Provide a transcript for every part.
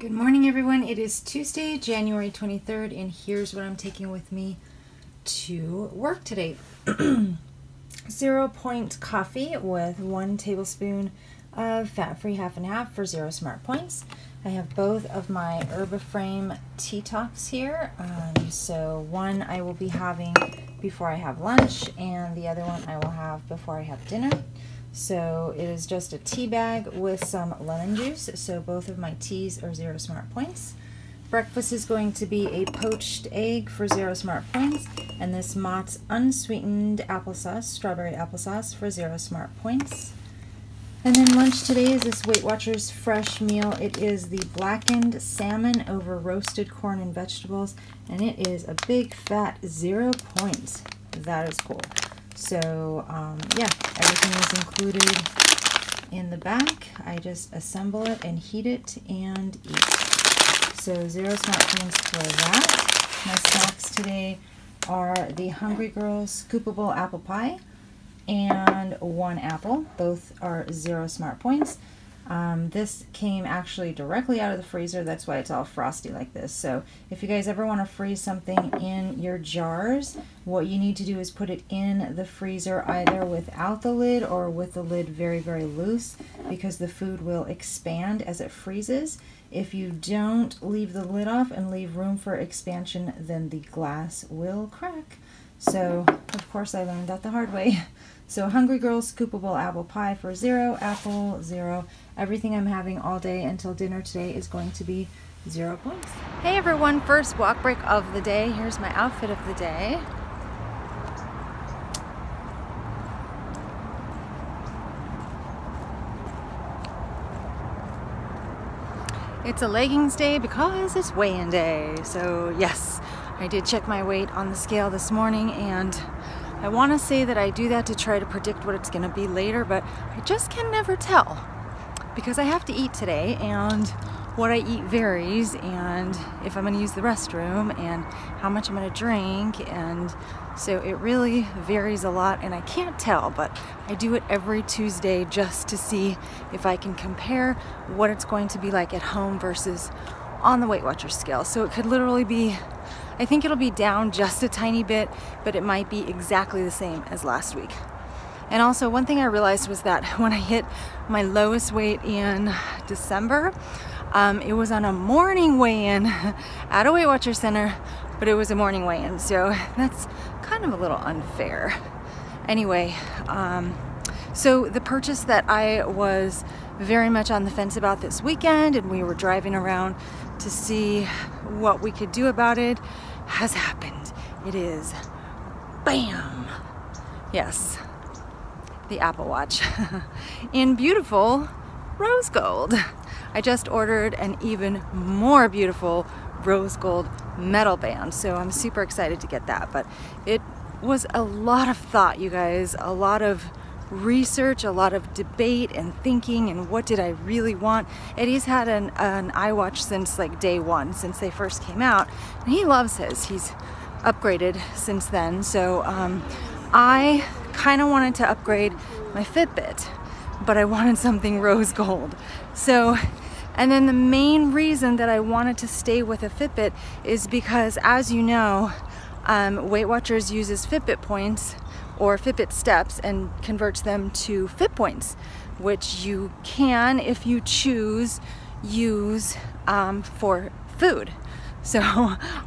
Good morning, everyone. It is Tuesday, January 23rd, and here's what I'm taking with me to work today. 0 point coffee with 1 tablespoon of fat-free half and half for 0 smart points. I have both of my Herbiframe tea talks here. So one I will be having before I have lunch, and the other one I will have before I have dinner. So it is just a tea bag with some lemon juice. So both of my teas are 0 smart points. Breakfast is going to be a poached egg for 0 smart points, and this Mott's unsweetened applesauce, strawberry applesauce for 0 smart points. And then lunch today is this Weight Watchers fresh meal. It is the blackened salmon over roasted corn and vegetables, and it is a big fat 0 points. That is cool. So yeah, everything is included in the back. I just assemble it and heat it and eat. So 0 smart points for that. My snacks today are the Hungry Girls scoopable apple pie and 1 apple. Both are 0 smart points. This came actually directly out of the freezer. That's why it's all frosty like this. So if you guys ever want to freeze something in your jars, what you need to do is put it in the freezer either without the lid or with the lid very, very loose, because the food will expand as it freezes. If you don't leave the lid off and leave room for expansion, then the glass will crack. So, of course, I learned that the hard way. So, Hungry Girls scoopable apple pie for 0, apple 0. Everything I'm having all day until dinner today is going to be 0 points. Hey everyone, first walk break of the day. Here's my outfit of the day. It's a leggings day because it's weigh-in day. So yes, I did check my weight on the scale this morning, and I want to say that I do that to try to predict what it's going to be later, but I just can never tell because I have to eat today, and what I eat varies, and if I'm going to use the restroom and how much I'm going to drink, and so it really varies a lot, and I can't tell, but I do it every Tuesday just to see if I can compare what it's going to be like at home versus on the Weight Watchers scale. So it could literally be, I think it'll be down just a tiny bit, but it might be exactly the same as last week. And also, one thing I realized was that when I hit my lowest weight in December, it was on a morning weigh-in at a Weight Watchers center, but it was a morning weigh-in, so that's kind of a little unfair. Anyway, so the purchase that I was very much on the fence about this weekend, and we were driving around to see what we could do about it, has happened. It is, bam! Yes, the Apple Watch in beautiful rose gold. I just ordered an even more beautiful rose gold metal band, so I'm super excited to get that. But it was a lot of thought, you guys, a lot of research, a lot of debate and thinking, and what did I really want. Eddie's had an iWatch since like day one, since they first came out, and he loves his. He's upgraded since then, so I kind of wanted to upgrade my Fitbit, but I wanted something rose gold. So, and then the main reason that I wanted to stay with a Fitbit is because, as you know, Weight Watchers uses Fitbit points or Fitbit steps and converts them to Fit points, which you can, if you choose, use for food. So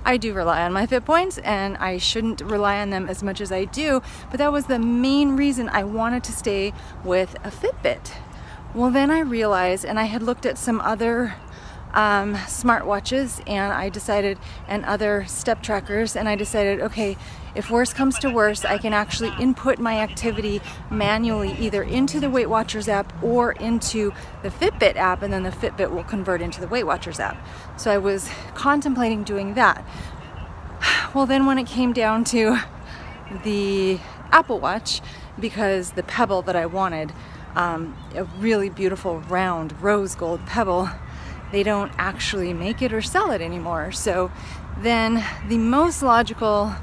I do rely on my Fit points, and I shouldn't rely on them as much as I do, but that was the main reason I wanted to stay with a Fitbit. Well, then I realized, and I had looked at some other smartwatches, and I decided, and other step trackers, and I decided, okay, if worse comes to worse, I can actually input my activity manually either into the Weight Watchers app or into the Fitbit app, and then the Fitbit will convert into the Weight Watchers app. So I was contemplating doing that. Well, then when it came down to the Apple Watch, because the pebble that I wanted, a really beautiful round rose gold pebble, they don't actually make it or sell it anymore. So then the most logical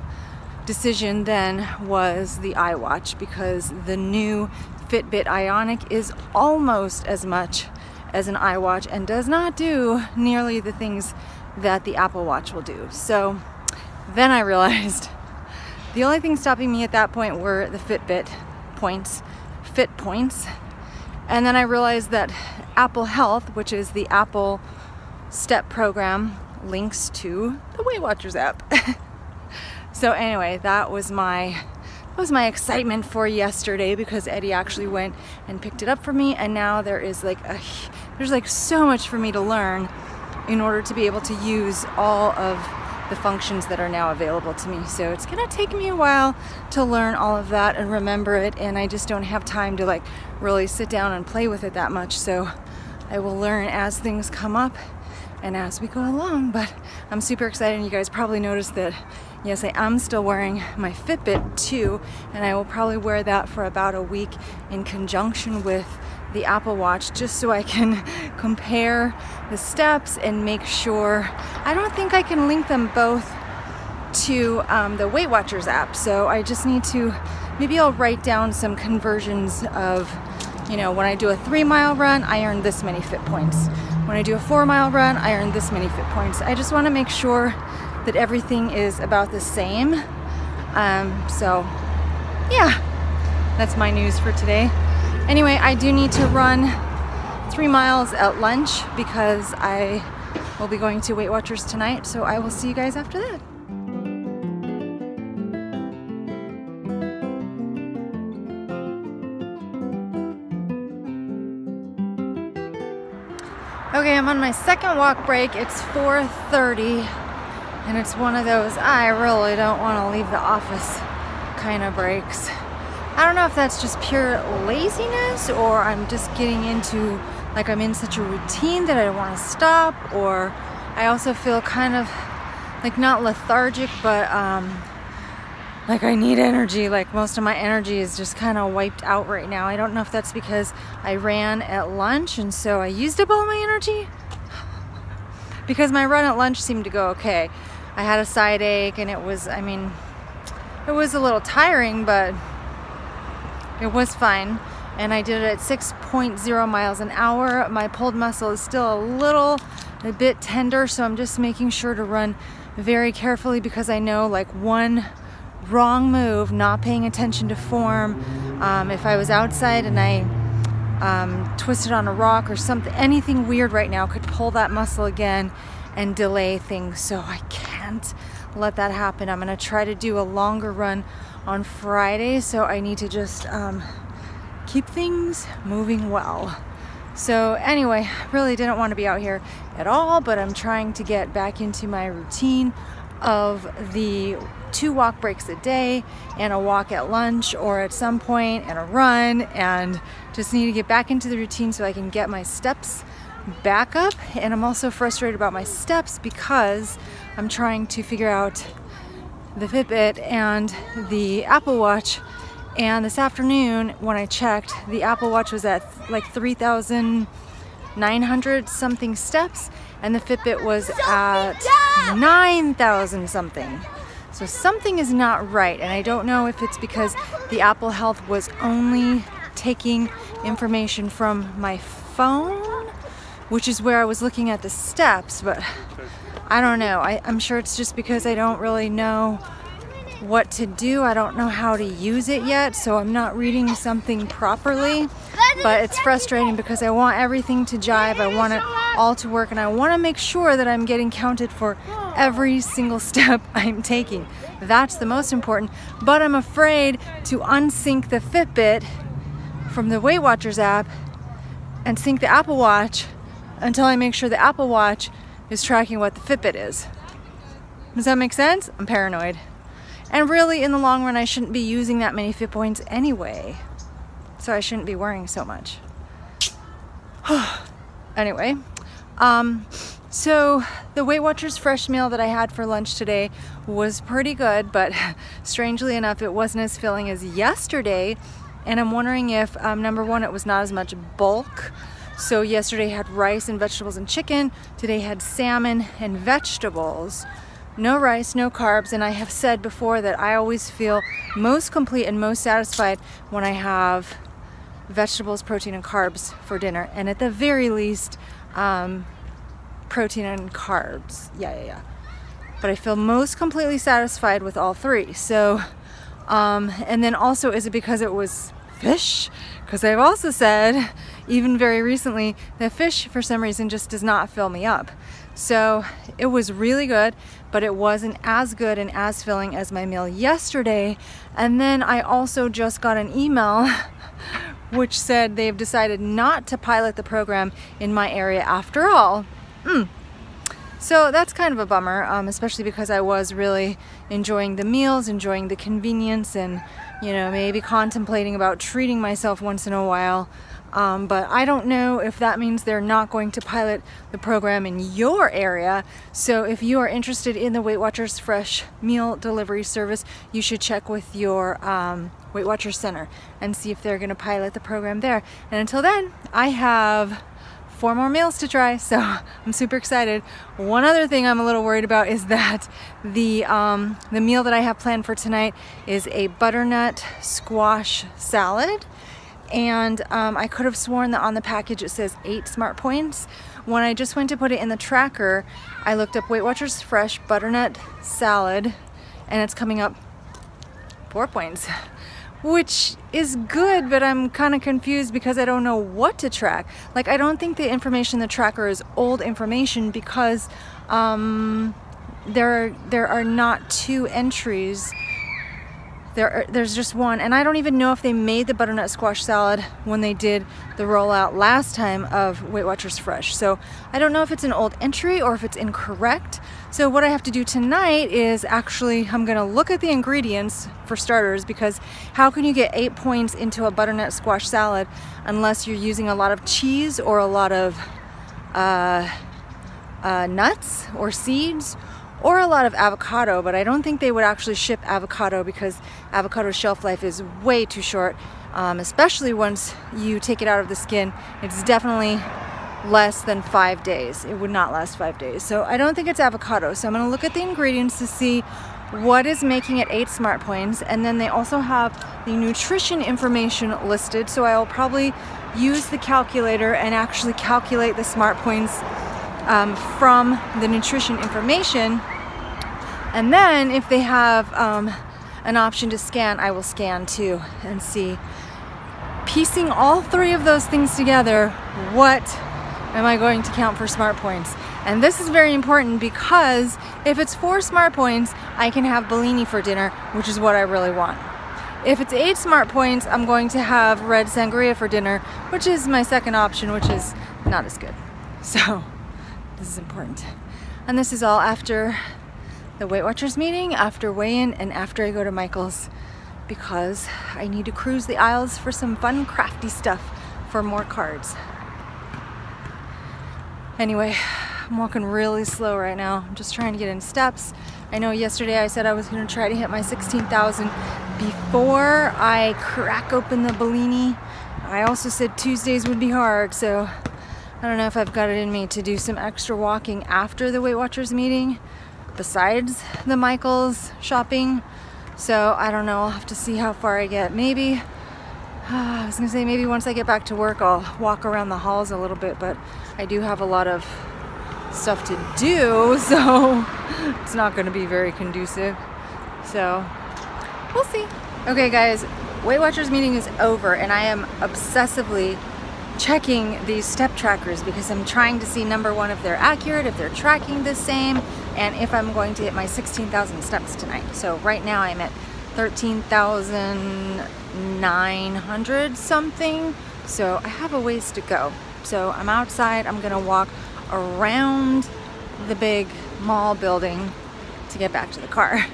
decision then was the iWatch, because the new Fitbit Ionic is almost as much as an iWatch and does not do nearly the things that the Apple Watch will do. So then I realized the only thing stopping me at that point were the Fitbit points, Fit points. And then I realized that Apple Health, which is the Apple Step program, links to the Weight Watchers app. So anyway, that was my excitement for yesterday, because Eddie actually went and picked it up for me, and now there's like so much for me to learn in order to be able to use all of the functions that are now available to me. So it's gonna take me a while to learn all of that and remember it, and I just don't have time to like really sit down and play with it that much. So I will learn as things come up and as we go along, but I'm super excited. And you guys probably noticed that, yes, I am still wearing my Fitbit too, and I will probably wear that for about a week in conjunction with the Apple Watch, just so I can compare the steps and make sure. I don't think I can link them both to the Weight Watchers app, so I just need to, maybe I'll write down some conversions of, you know, when I do a 3-mile run, I earn this many Fit points. When I do a 4-mile run, I earn this many Fit points. I just want to make sure that everything is about the same. So yeah, that's my news for today. Anyway, I do need to run 3 miles at lunch because I will be going to Weight Watchers tonight, so I will see you guys after that. Okay, I'm on my second walk break. It's 4:30, and it's one of those I really don't want to leave the office kind of breaks. I don't know if that's just pure laziness, or I'm just getting into, like, I'm in such a routine that I don't want to stop, or I also feel kind of like not lethargic, but like I need energy. Like most of my energy is just kind of wiped out right now. I don't know if that's because I ran at lunch and so I used up all my energy, because my run at lunch seemed to go okay. I had a side ache and it was, I mean, it was a little tiring, but it was fine. And I did it at 6.0 miles an hour. My pulled muscle is still a bit tender, so I'm just making sure to run very carefully, because I know like one wrong move, not paying attention to form, if I was outside and I twisted on a rock or something, anything weird right now could pull that muscle again and delay things. So I can't let that happen. I'm gonna try to do a longer run on Friday, so I need to just keep things moving well. So anyway, really didn't want to be out here at all, but I'm trying to get back into my routine of the 2 walk breaks a day and a walk at lunch or at some point and a run, and just need to get back into the routine so I can get my steps back up. And I'm also frustrated about my steps because I'm trying to figure out the Fitbit and the Apple Watch, and this afternoon when I checked, the Apple Watch was at like 3,900 something steps and the Fitbit was at 9,000 something. So something is not right, and I don't know if it's because the Apple Health was only taking information from my phone, which is where I was looking at the steps, but I don't know. I'm sure it's just because I don't really know what to do. I don't know how to use it yet, so I'm not reading something properly. But it's frustrating because I want everything to jive, I want it all to work, and I want to make sure that I'm getting counted for every single step I'm taking. That's the most important. But I'm afraid to unsync the Fitbit from the Weight Watchers app and sync the Apple Watch until I make sure the Apple Watch is tracking what the Fitbit is. Does that make sense? I'm paranoid. And really, in the long run, I shouldn't be using that many Fit points anyway. So I shouldn't be worrying so much. Anyway, so the Weight Watchers fresh meal that I had for lunch today was pretty good, but strangely enough, it wasn't as filling as yesterday. And I'm wondering if, number one, it was not as much bulk. So yesterday had rice and vegetables and chicken. Today had salmon and vegetables. No rice, no carbs, and I have said before that I always feel most complete and most satisfied when I have vegetables, protein, and carbs for dinner, and at the very least, protein and carbs. Yeah. But I feel most completely satisfied with all three. So, and then also, is it because it was fish? Because I've also said, even very recently, that fish for some reason just does not fill me up. So it was really good, but it wasn't as good and as filling as my meal yesterday. And then I also just got an email which said they've decided not to pilot the program in my area after all. So that's kind of a bummer, especially because I was really enjoying the meals, enjoying the convenience, and, you know, maybe contemplating about treating myself once in a while. But I don't know if that means they're not going to pilot the program in your area. So if you are interested in the Weight Watchers Fresh Meal Delivery Service, you should check with your Weight Watchers Center and see if they're going to pilot the program there. And until then, I have 4 more meals to try, so I'm super excited. One other thing I'm a little worried about is that the meal that I have planned for tonight is a butternut squash salad. And I could have sworn that on the package it says 8 smart points. When I just went to put it in the tracker, I looked up Weight Watchers Fresh butternut salad, and it's coming up 4 points, which is good, but I'm kind of confused because I don't know what to track. Like, I don't think the information in the tracker is old information, because there are not 2 entries. There's just 1, and I don't even know if they made the butternut squash salad when they did the rollout last time of Weight Watchers Fresh. So I don't know if it's an old entry or if it's incorrect. So what I have to do tonight is actually, I'm gonna look at the ingredients for starters, because how can you get 8 points into a butternut squash salad unless you're using a lot of cheese or a lot of nuts or seeds, or a lot of avocado? But I don't think they would actually ship avocado, because avocado shelf life is way too short, especially once you take it out of the skin. It's definitely less than 5 days. It would not last 5 days. So I don't think it's avocado. So I'm going to look at the ingredients to see what is making it 8 smart points, and then they also have the nutrition information listed, so I will probably use the calculator and actually calculate the smart points from the nutrition information. And then if they have an option to scan, I will scan too and see, piecing all 3 of those things together, what am I going to count for smart points. And this is very important, because if it's 4 smart points, I can have Bellini for dinner, which is what I really want. If it's 8 smart points, I'm going to have red sangria for dinner, which is my second option, which is not as good. So this is important. And this is all after the Weight Watchers meeting, after weigh-in, and after I go to Michael's, because I need to cruise the aisles for some fun crafty stuff for more cards. Anyway, I'm walking really slow right now. I'm just trying to get in steps. I know yesterday I said I was going to try to hit my 16,000 before I crack open the Bellini. I also said Tuesdays would be hard, so I don't know if I've got it in me to do some extra walking after the Weight Watchers meeting, besides the Michael's shopping. So I don't know, I'll have to see how far I get. Maybe, I was gonna say maybe once I get back to work I'll walk around the halls a little bit, but I do have a lot of stuff to do, so it's not gonna be very conducive. So we'll see. Okay guys, Weight Watchers meeting is over, and I am obsessively checking these step trackers, because I'm trying to see, number one, if they're accurate, if they're tracking the same, and if I'm going to hit my 16,000 steps tonight. So right now I'm at 13,900 something, so I have a ways to go. So I'm outside, I'm gonna walk around the big mall building to get back to the car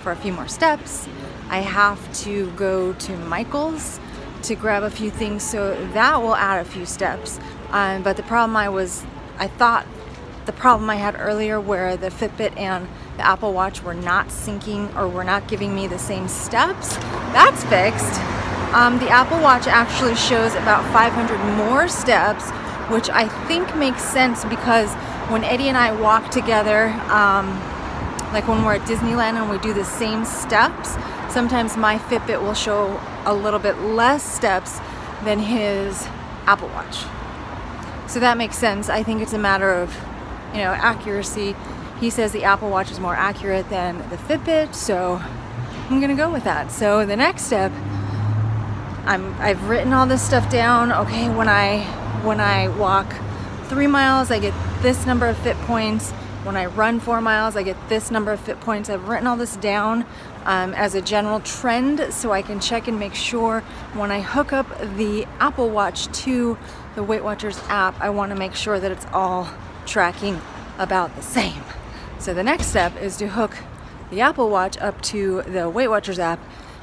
for a few more steps. I have to go to Michael's to grab a few things, so that will add a few steps. But the problem I had earlier, where the Fitbit and the Apple Watch were not syncing, or were not giving me the same steps, that's fixed. The Apple Watch actually shows about 500 more steps, which I think makes sense, because when Eddie and I walk together, like when we're at Disneyland and we do the same steps, sometimes my Fitbit will show a little bit less steps than his Apple Watch. So that makes sense. I think it's a matter of, you know, accuracy. He says the Apple Watch is more accurate than the Fitbit, so I'm gonna go with that. So the next step, I've written all this stuff down. Okay, when I walk 3 miles, I get this number of Fit points. When I run 4 miles, I get this number of Fit points. I've written all this down as a general trend so I can check and make sure when I hook up the Apple Watch to the Weight Watchers app, I want to make sure that it's all tracking about the same. So the next step is to hook the Apple Watch up to the Weight Watchers app,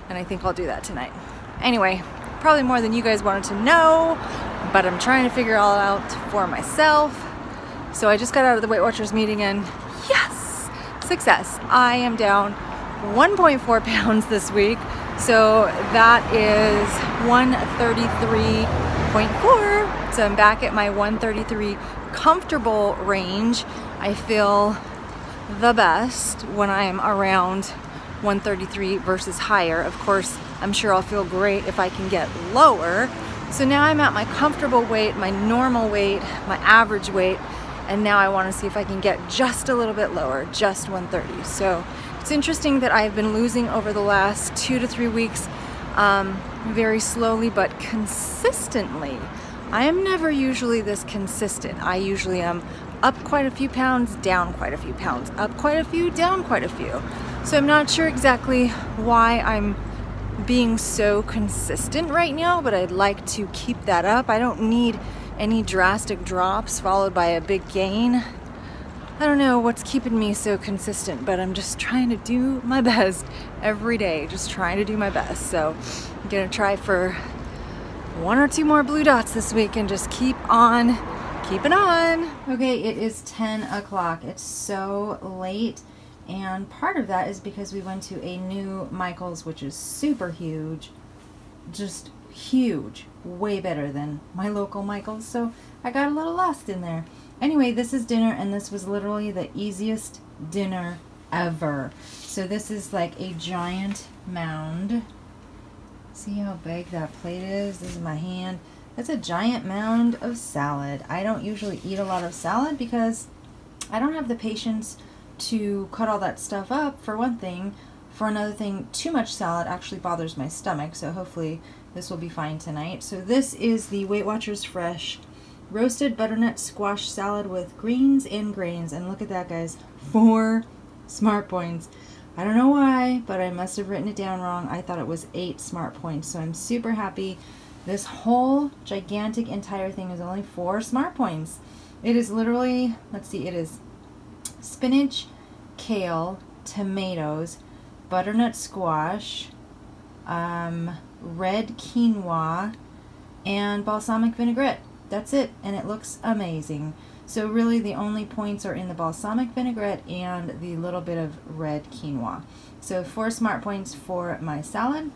and I think I'll do that tonight. Anyway, probably more than you guys wanted to know, but I'm trying to figure it all out for myself. So I just got out of the Weight Watchers meeting and yes, success. I am down 1.4 pounds this week. So that is 133.4. So I'm back at my 133 comfortable range. I feel the best when I'm around 133 versus higher. Of course, I'm sure I'll feel great if I can get lower. So now I'm at my comfortable weight, my normal weight, my average weight, and now I want to see if I can get just a little bit lower, just 130. So it's interesting that I've been losing over the last 2 to 3 weeks, very slowly but consistently. I am never usually this consistent. I usually am up quite a few pounds, down quite a few pounds, up quite a few, down quite a few. So I'm not sure exactly why I'm being so consistent right now, but I'd like to keep that up. I don't need any drastic drops followed by a big gain. I don't know what's keeping me so consistent, but I'm just trying to do my best every day, just trying to do my best. So I'm gonna try for 1 or 2 more blue dots this week and just keep on keeping on. Okay, it is 10 o'clock. It's so late, and part of that is because we went to a new Michael's, which is super huge, just huge, way better than my local Michael's, so I got a little lost in there. Anyway, this is dinner, and this was literally the easiest dinner ever. So this is like a giant mound. See how big that plate is? This is my hand. That's a giant mound of salad. I don't usually eat a lot of salad because I don't have the patience to cut all that stuff up, for one thing. For another thing, too much salad actually bothers my stomach, so hopefully this will be fine tonight. So this is the Weight Watchers Fresh roasted butternut squash salad with greens and grains. And look at that, guys. 4 smart points. I don't know why, but I must have written it down wrong. I thought it was 8 smart points, so I'm super happy. This whole gigantic entire thing is only 4 smart points. It is literally, let's see, it is spinach, kale, tomatoes, butternut squash, red quinoa, and balsamic vinaigrette. That's it, and it looks amazing. So really the only points are in the balsamic vinaigrette and the little bit of red quinoa. So 4 smart points for my salad.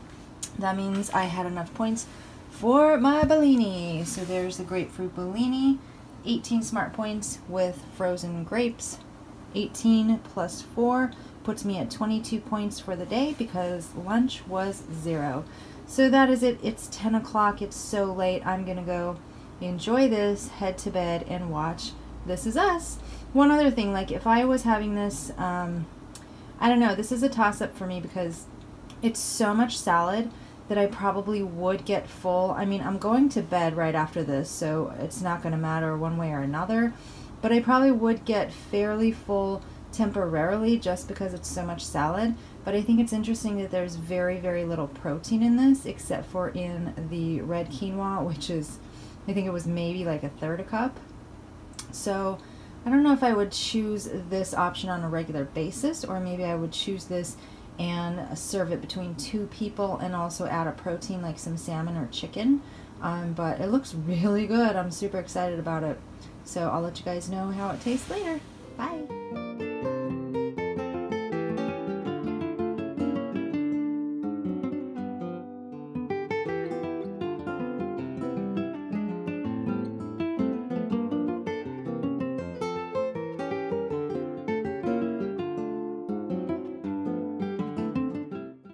That means I had enough points for my Bellini. So there's the grapefruit Bellini, 18 smart points with frozen grapes. 18 plus 4 puts me at 22 points for the day because lunch was 0. So that is it. It's 10 o'clock. It's so late. I'm going to go enjoy this, head to bed, and watch This Is Us. One other thing, like if I was having this, I don't know, this is a toss-up for me because it's so much salad that I probably would get full. I mean, I'm going to bed right after this, so it's not going to matter one way or another, but I probably would get fairly full temporarily just because it's so much salad. But I think it's interesting that there's very, very little protein in this, except for in the red quinoa, which is, I think it was maybe like 1/3 cup. So I don't know if I would choose this option on a regular basis, or maybe I would choose this and serve it between 2 people and also add a protein like some salmon or chicken. But it looks really good. I'm super excited about it. So I'll let you guys know how it tastes later. Bye.